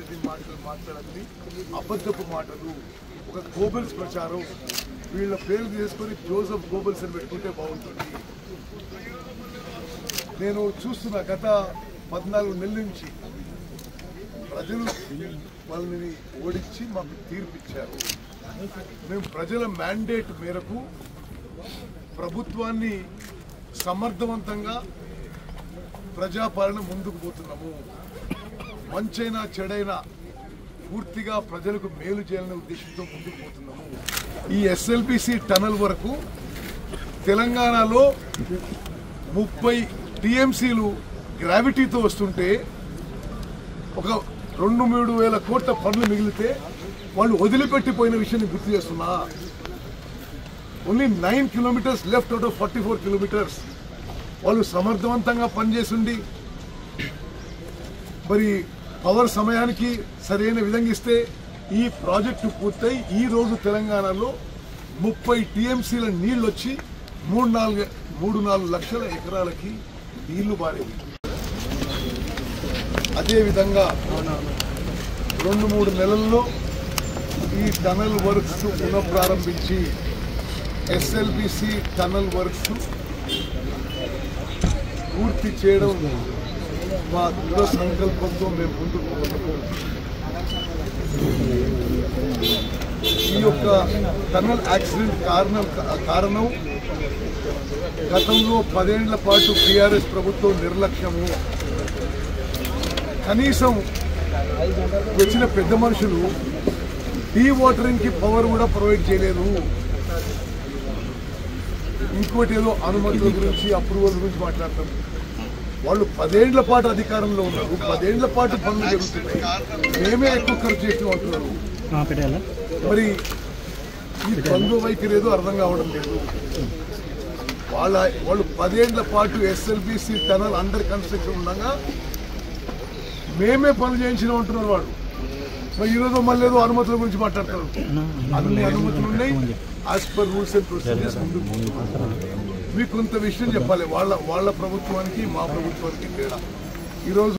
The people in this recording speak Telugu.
అభివృద్ధి మాటలు మాట్లాడని అబద్ధపు మాటలు, ఒక గోబెల్స్ ప్రచారం. వీళ్ళ పేరు తీసుకొని జోసెఫ్ గోబెల్స్ అని పెట్టుకుంటే బాగుంటుంది. నేను చూస్తున్న గత 14 నెలల నుంచి ప్రజలు వాళ్ళని ఓడించి మాకు తీర్పిచ్చారు. మేము ప్రజల మ్యాండేట్ మేరకు ప్రభుత్వాన్ని సమర్థవంతంగా ప్రజాపాలన ముందుకు పోతున్నాము. మంచైనా చెడైనా పూర్తిగా ప్రజలకు మేలు చేయాలనే ఉద్దేశంతో ముందుకు పోతున్నాము. ఈ ఎస్ఎల్బిసి టనల్ వరకు తెలంగాణలో 30 టీఎంసీలు గ్రావిటీతో వస్తుంటే ఒక 2-3 వేల కోట్ల పనులు మిగిలితే వాళ్ళు వదిలిపెట్టిపోయిన విషయాన్ని గుర్తు చేస్తున్నా. Only 9 kilometres left out of 44 kilometres. వాళ్ళు సమర్థవంతంగా పనిచేసిండి మరి పవర్ సమయానికి సరైన విధంగా ఇస్తే ఈ ప్రాజెక్టు పూర్తయి ఈ రోజు తెలంగాణలో 30 టీఎంసీల నీళ్లు వచ్చి 3-4 లక్షల ఎకరాలకి నీళ్లు బారేవి. అదేవిధంగా 2-3 నెలల్లో ఈ టనల్ వర్క్స్ పునఃప్రారంభించి ఎస్ఎల్బిసి టనల్ వర్క్స్ పూర్తి చేయడం మా దృఢ సంకల్పంతో మేము ముందుకు పోతున్నాము. ఈ యొక్క టనల్ యాక్సిడెంట్ కారణం గతంలో 10 ఏళ్ల పాటు టీఆర్ఎస్ ప్రభుత్వం నిర్లక్ష్యము. కనీసం వచ్చిన పెద్ద మనుషులు డీ వాటరింగ్ కి పవర్ కూడా ప్రొవైడ్ చేయలేదు. ఇంకోటి ఏదో అనుమతుల గురించి అప్రూవల్ గురించి మాట్లాడతారు. వాళ్ళు 10 ఏళ్ల పాటు అధికారంలో ఉన్నారు, 10 ఏళ్ల పాటు పనులు జరుగుతున్నాయి, మేమే ఎక్కువ ఖర్చు చేసిన అంటున్నారు. మరి ఈ ద్వంద్వ వైఖరి ఏదో అర్థం కావడం లేదు. వాళ్ళు 10 ఏళ్ల పాటు ఎస్ఎల్బిసి టనల్ అండర్ కన్స్ట్రక్షన్ ఉండగా మేమే పనులు చేయించిన అంటున్నారు వాళ్ళు. మరి ఈరోజు మళ్ళీ ఏదో అనుమతుల గురించి మాట్లాడతారు. అన్ని అనుమతులు ఉన్నాయి, as per rules and procedures ముందుకు. మీకు కొంత విషయం చెప్పాలి. వాళ్ళ ప్రభుత్వానికి మా ప్రభుత్వానికి తేడా. ఈరోజు